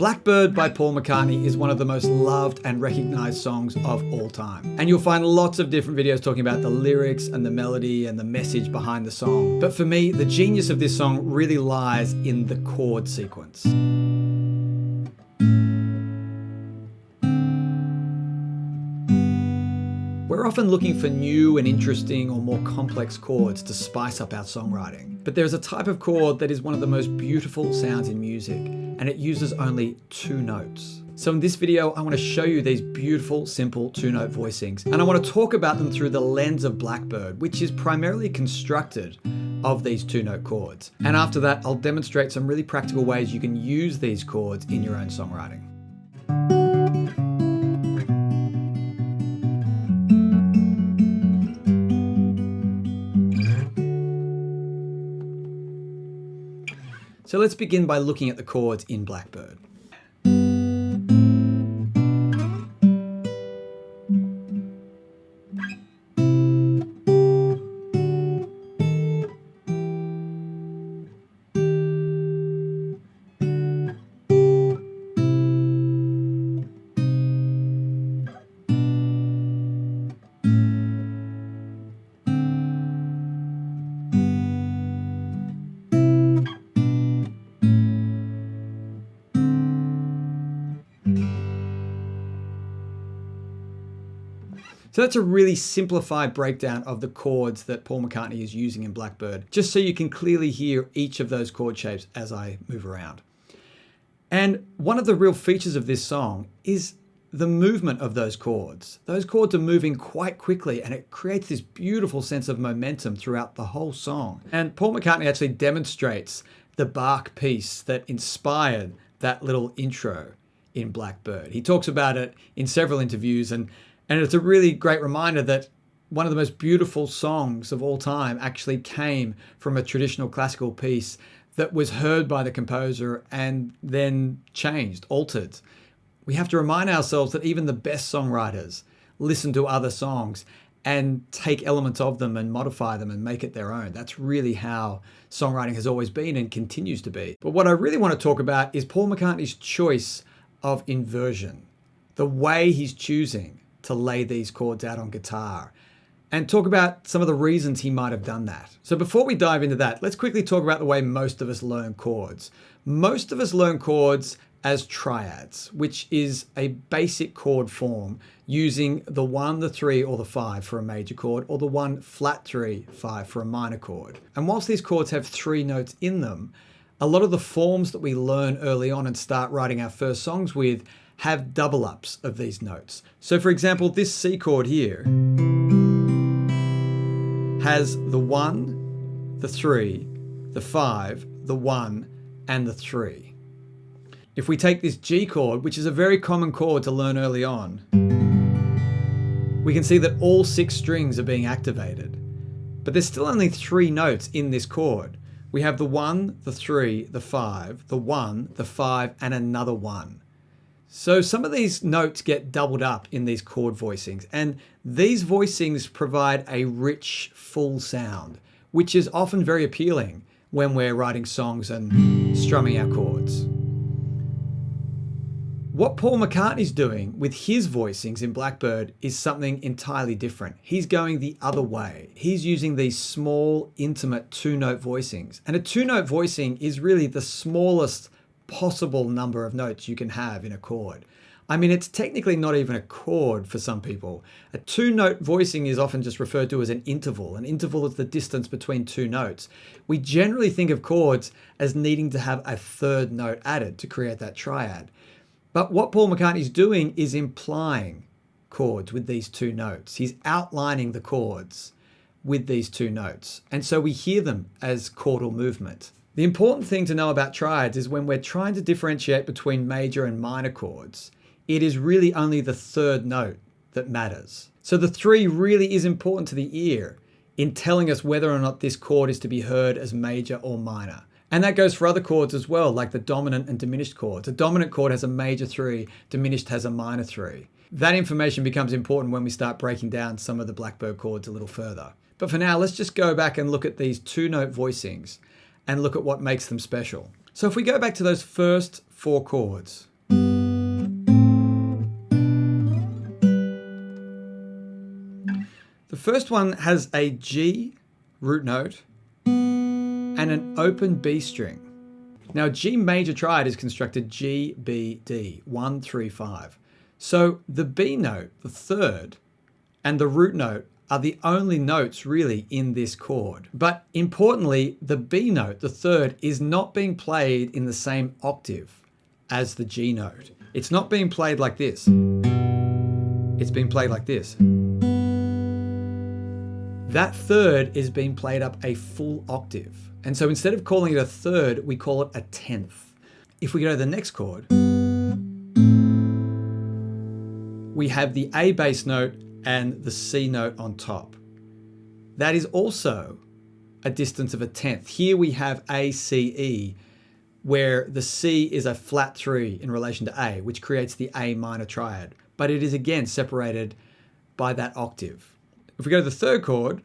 Blackbird by Paul McCartney is one of the most loved and recognized songs of all time. And you'll find lots of different videos talking about the lyrics and the melody and the message behind the song. But for me, the genius of this song really lies in the chord sequence. We're often looking for new and interesting or more complex chords to spice up our songwriting. But there's a type of chord that is one of the most beautiful sounds in music, and it uses only 2 notes. So in this video, I want to show you these beautiful, simple 2-note voicings, and I want to talk about them through the lens of Blackbird, which is primarily constructed of these 2-note chords. And after that, I'll demonstrate some really practical ways you can use these chords in your own songwriting. So let's begin by looking at the chords in Blackbird. So that's a really simplified breakdown of the chords that Paul McCartney is using in Blackbird, just so you can clearly hear each of those chord shapes as I move around. And one of the real features of this song is the movement of those chords. Those chords are moving quite quickly, and it creates this beautiful sense of momentum throughout the whole song. And Paul McCartney actually demonstrates the Bach piece that inspired that little intro in Blackbird. He talks about it in several interviews, and it's a really great reminder that one of the most beautiful songs of all time actually came from a traditional classical piece that was heard by the composer and then changed, altered. We have to remind ourselves that even the best songwriters listen to other songs and take elements of them and modify them and make it their own. That's really how songwriting has always been and continues to be. But what I really want to talk about is Paul McCartney's choice of inversion, the way he's choosing to lay these chords out on guitar, and talk about some of the reasons he might have done that. So before we dive into that, let's quickly talk about the way most of us learn chords. Most of us learn chords as triads, which is a basic chord form using the 1, the 3, or the 5 for a major chord, or the 1 flat 3, 5 for a minor chord. And whilst these chords have 3 notes in them, a lot of the forms that we learn early on and start writing our first songs with have double ups of these notes. So for example, this C chord here has the 1, the 3, the 5, the 1, and the 3. If we take this G chord, which is a very common chord to learn early on, we can see that all 6 strings are being activated. But there's still only 3 notes in this chord. We have the 1, the 3, the 5, the 1, the 5, and another 1. So some of these notes get doubled up in these chord voicings, and these voicings provide a rich, full sound, which is often very appealing when we're writing songs and strumming our chords. What Paul McCartney's doing with his voicings in Blackbird is something entirely different. He's going the other way. He's using these small, intimate 2-note voicings. And a 2-note voicing is really the smallest possible number of notes you can have in a chord. I mean, it's technically not even a chord for some people. A 2-note voicing is often just referred to as an interval. An interval is the distance between 2 notes. We generally think of chords as needing to have a 3rd note added to create that triad. But what Paul McCartney's doing is implying chords with these 2 notes. He's outlining the chords with these 2 notes. And so we hear them as chordal movement. The important thing to know about triads is when we're trying to differentiate between major and minor chords, it is really only the 3rd note that matters. So the 3 really is important to the ear in telling us whether or not this chord is to be heard as major or minor. And that goes for other chords as well, like the dominant and diminished chords. A dominant chord has a major 3, diminished has a minor 3. That information becomes important when we start breaking down some of the Blackbird chords a little further. But for now, let's just go back and look at these 2-note voicings and look at what makes them special. So if we go back to those first 4 chords, first one has a G root note and an open B string. Now, G major triad is constructed G, B, D, 1, 3, 5. So the B note, the third, and the root note are the only notes really in this chord. But importantly, the B note, the third, is not being played in the same octave as the G note. It's not being played like this. It's being played like this. That third is being played up a full octave. And so instead of calling it a third, we call it a tenth. If we go to the next chord, we have the A bass note and the C note on top. That is also a distance of a tenth. Here we have A, C, E, where the C is a flat 3 in relation to A, which creates the A minor triad. But it is again separated by that octave. If we go to the third chord,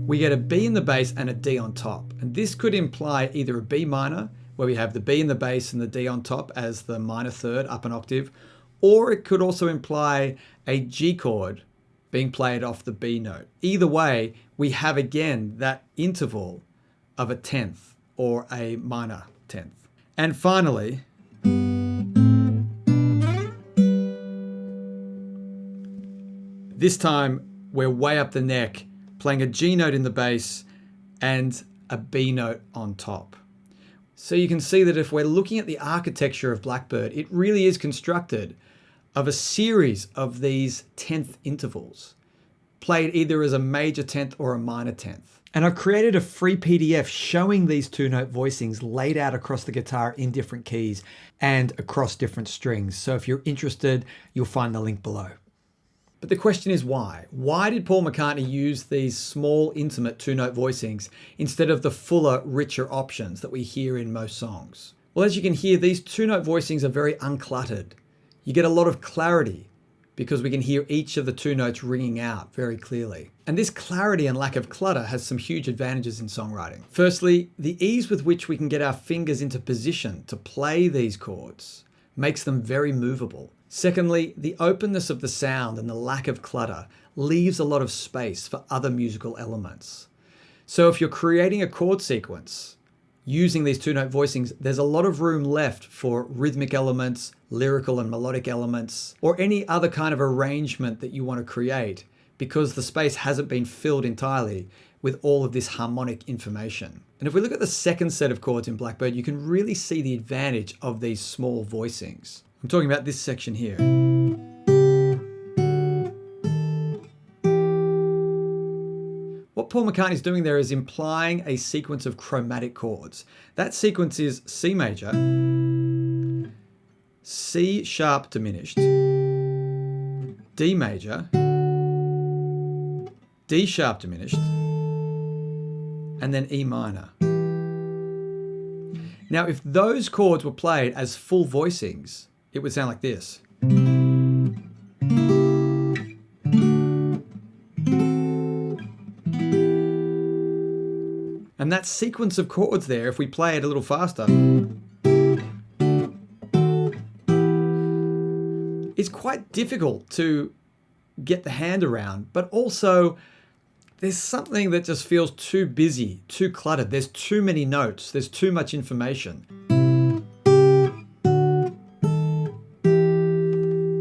we get a B in the bass and a D on top. And this could imply either a B minor, where we have the B in the bass and the D on top as the minor third up an octave, or it could also imply a G chord being played off the B note. Either way, we have again that interval of a tenth or a minor tenth. And finally, this time we're way up the neck, playing a G note in the bass and a B note on top. So you can see that if we're looking at the architecture of Blackbird, it really is constructed of a series of these tenth intervals, played either as a major tenth or a minor tenth. And I've created a free PDF showing these two-note voicings laid out across the guitar in different keys and across different strings. So if you're interested, you'll find the link below. But the question is why? Why did Paul McCartney use these small, intimate two-note voicings instead of the fuller, richer options that we hear in most songs? Well, as you can hear, these two-note voicings are very uncluttered. You get a lot of clarity because we can hear each of the two notes ringing out very clearly. And this clarity and lack of clutter has some huge advantages in songwriting. Firstly, the ease with which we can get our fingers into position to play these chords makes them very movable. Secondly, the openness of the sound and the lack of clutter leaves a lot of space for other musical elements. So if you're creating a chord sequence using these two-note voicings, there's a lot of room left for rhythmic elements, lyrical and melodic elements, or any other kind of arrangement that you want to create, because the space hasn't been filled entirely with all of this harmonic information. And if we look at the second set of chords in Blackbird, you can really see the advantage of these small voicings. I'm talking about this section here. What Paul McCartney's doing there is implying a sequence of chromatic chords. That sequence is C major, C sharp diminished, D major, D sharp diminished, and then E minor. Now, if those chords were played as full voicings, it would sound like this. And that sequence of chords there, if we play it a little faster, it's quite difficult to get the hand around, but also there's something that just feels too busy, too cluttered. There's too many notes, there's too much information.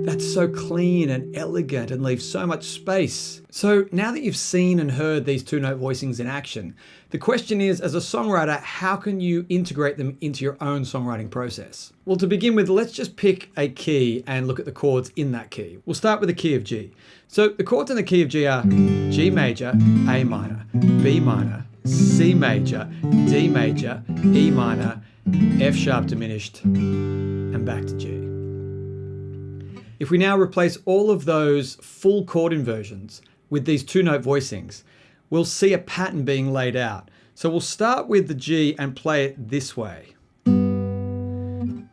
That's so clean and elegant and leaves so much space. So now that you've seen and heard these two-note voicings in action, the question is, as a songwriter, how can you integrate them into your own songwriting process? Well, to begin with, let's just pick a key and look at the chords in that key. We'll start with the key of G. So the chords in the key of G are G major, A minor, B minor, C major, D major, E minor, F sharp diminished, and back to G. If we now replace all of those full chord inversions with these two-note voicings, we'll see a pattern being laid out. So we'll start with the G and play it this way.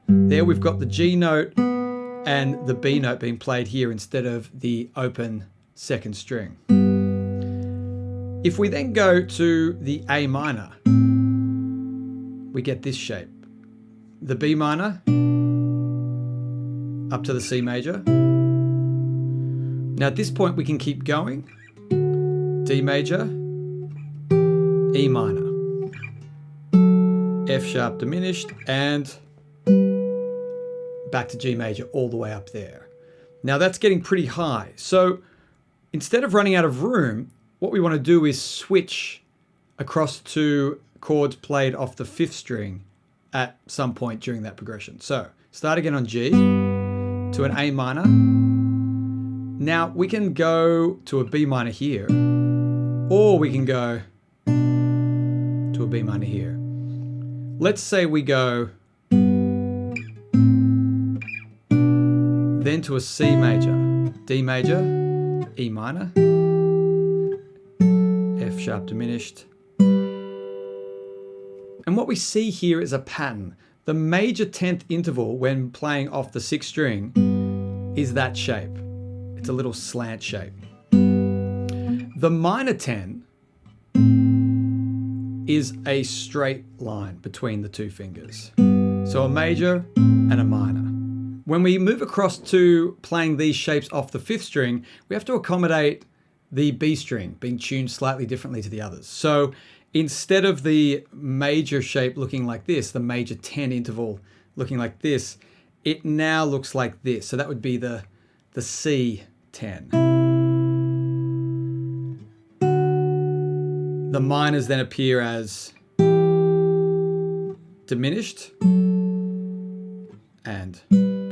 There we've got the G note and the B note being played here instead of the open second string. If we then go to the A minor, we get this shape. The B minor up to the C major, Now at this point we can keep going. D major, E minor, F sharp diminished, and back to G major all the way up there. Now that's getting pretty high. So instead of running out of room, what we want to do is switch across to chords played off the 5th string at some point during that progression. So start again on G to an A minor. Now we can go to a B minor here, or we can go to a B minor here. Let's say we go then to a C major, D major, E minor, F sharp diminished. And what we see here is a pattern. The major 10th interval when playing off the 6th string is that shape. It's a little slant shape. The minor 10 is a straight line between the 2 fingers. So a major and a minor. When we move across to playing these shapes off the 5th string, we have to accommodate the B string being tuned slightly differently to the others. So instead of the major shape looking like this, the major 10 interval looking like this, it now looks like this. So that would be the C10. The minors then appear as diminished and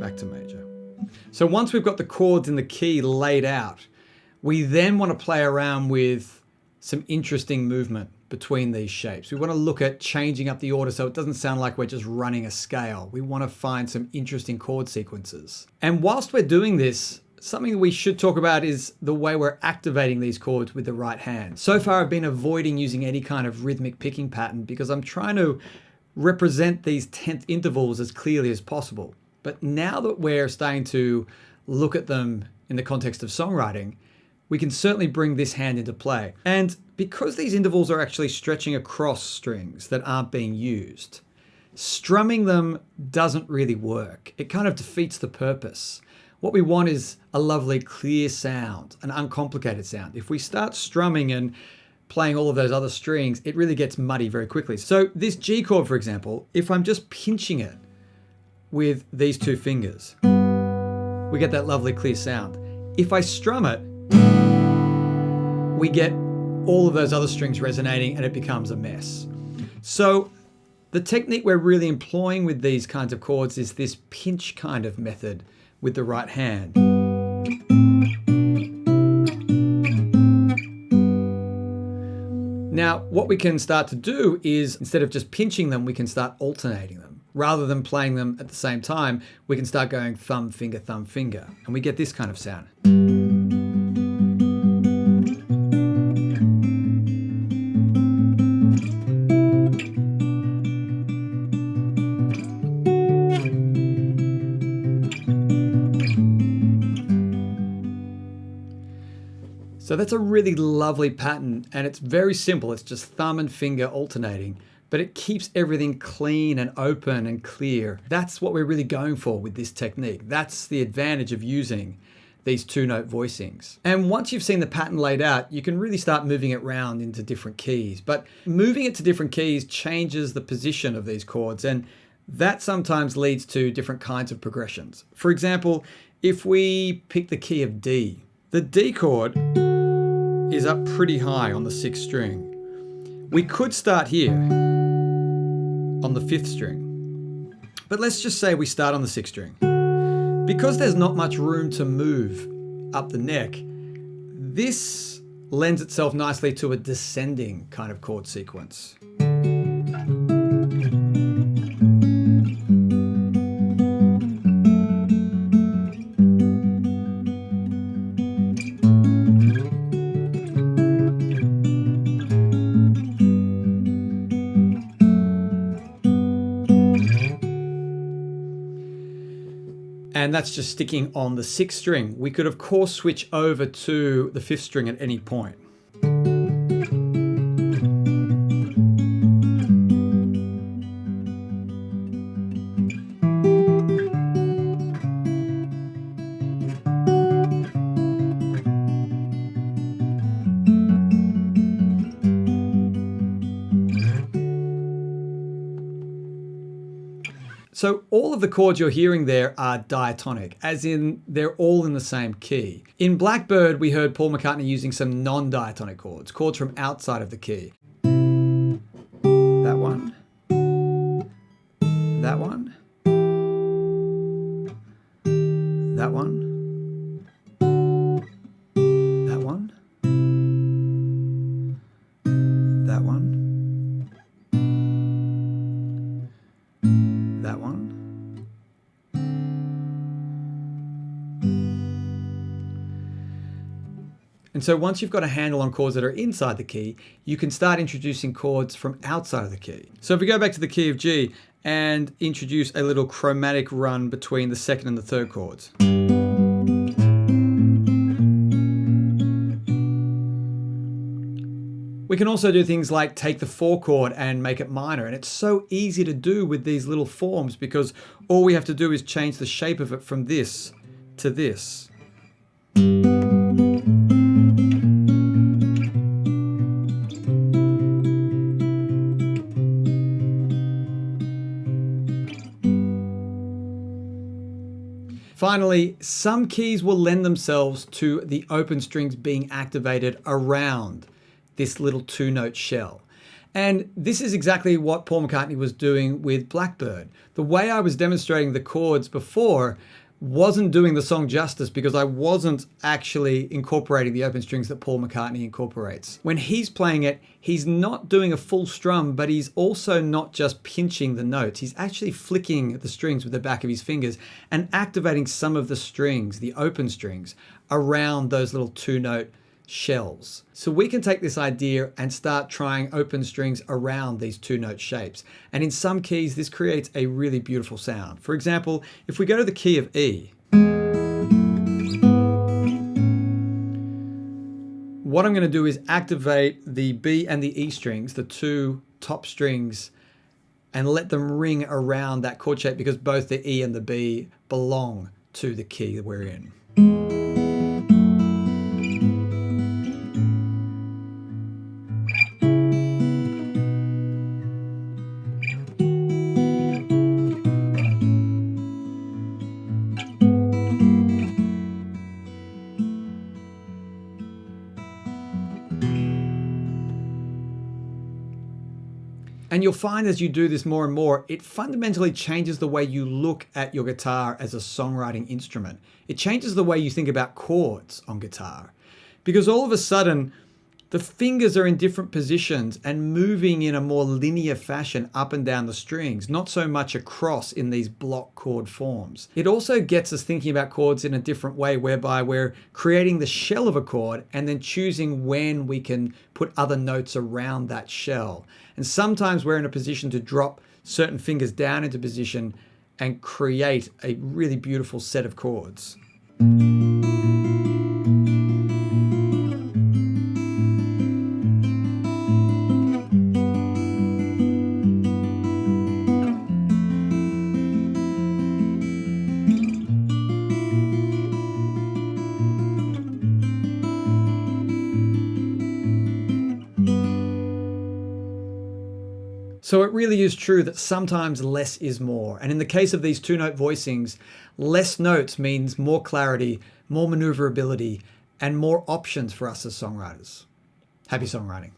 back to major. So once we've got the chords in the key laid out, we then want to play around with some interesting movement between these shapes. We want to look at changing up the order so it doesn't sound like we're just running a scale. We want to find some interesting chord sequences. And whilst we're doing this, something we should talk about is the way we're activating these chords with the right hand. So far I've been avoiding using any kind of rhythmic picking pattern because I'm trying to represent these 10th intervals as clearly as possible. But now that we're starting to look at them in the context of songwriting, we can certainly bring this hand into play. And because these intervals are actually stretching across strings that aren't being used, strumming them doesn't really work. It kind of defeats the purpose. What we want is a lovely clear sound, an uncomplicated sound. If we start strumming and playing all of those other strings, it really gets muddy very quickly. So this G chord, for example, if I'm just pinching it with these 2 fingers, we get that lovely clear sound. If I strum it, we get all of those other strings resonating and it becomes a mess. So the technique we're really employing with these kinds of chords is this pinch kind of method with the right hand. Now, what we can start to do is, instead of just pinching them, we can start alternating them. Rather than playing them at the same time, we can start going thumb, finger, and we get this kind of sound. So that's a really lovely pattern, and it's very simple. It's just thumb and finger alternating, but it keeps everything clean and open and clear. That's what we're really going for with this technique. That's the advantage of using these 2-note voicings. And once you've seen the pattern laid out, you can really start moving it around into different keys. But moving it to different keys changes the position of these chords, and that sometimes leads to different kinds of progressions. For example, if we pick the key of D, the D chord is up pretty high on the 6th string. We could start here on the 5th string, but let's just say we start on the 6th string. Because there's not much room to move up the neck, this lends itself nicely to a descending kind of chord sequence. And that's just sticking on the 6th string. We could, of course, switch over to the 5th string at any point. So all of the chords you're hearing there are diatonic, as in they're all in the same key. In Blackbird, we heard Paul McCartney using some non-diatonic chords, chords from outside of the key. That one. That one. That one. That one. That one. That one. And so once you've got a handle on chords that are inside the key, you can start introducing chords from outside of the key. So if we go back to the key of G and introduce a little chromatic run between the second and the third chords. We can also do things like take the 4 chord and make it minor, and it's so easy to do with these little forms because all we have to do is change the shape of it from this to this. Finally, some keys will lend themselves to the open strings being activated around this little 2-note shell. And this is exactly what Paul McCartney was doing with Blackbird. The way I was demonstrating the chords before wasn't doing the song justice because I wasn't actually incorporating the open strings that Paul McCartney incorporates. When he's playing it, he's not doing a full strum, but he's also not just pinching the notes. He's actually flicking the strings with the back of his fingers and activating some of the strings, the open strings, around those little 2-note shells. So we can take this idea and start trying open strings around these 2-note shapes. And in some keys, this creates a really beautiful sound. For example, if we go to the key of E, what I'm going to do is activate the B and the E strings, the 2 top strings, and let them ring around that chord shape because both the E and the B belong to the key that we're in. And you'll find as you do this more and more, it fundamentally changes the way you look at your guitar as a songwriting instrument. It changes the way you think about chords on guitar. Because all of a sudden, the fingers are in different positions and moving in a more linear fashion up and down the strings, not so much across in these block chord forms. It also gets us thinking about chords in a different way, whereby we're creating the shell of a chord and then choosing when we can put other notes around that shell. And sometimes we're in a position to drop certain fingers down into position and create a really beautiful set of chords. So it really is true that sometimes less is more. And in the case of these 2-note voicings, less notes means more clarity, more maneuverability, and more options for us as songwriters. Happy songwriting.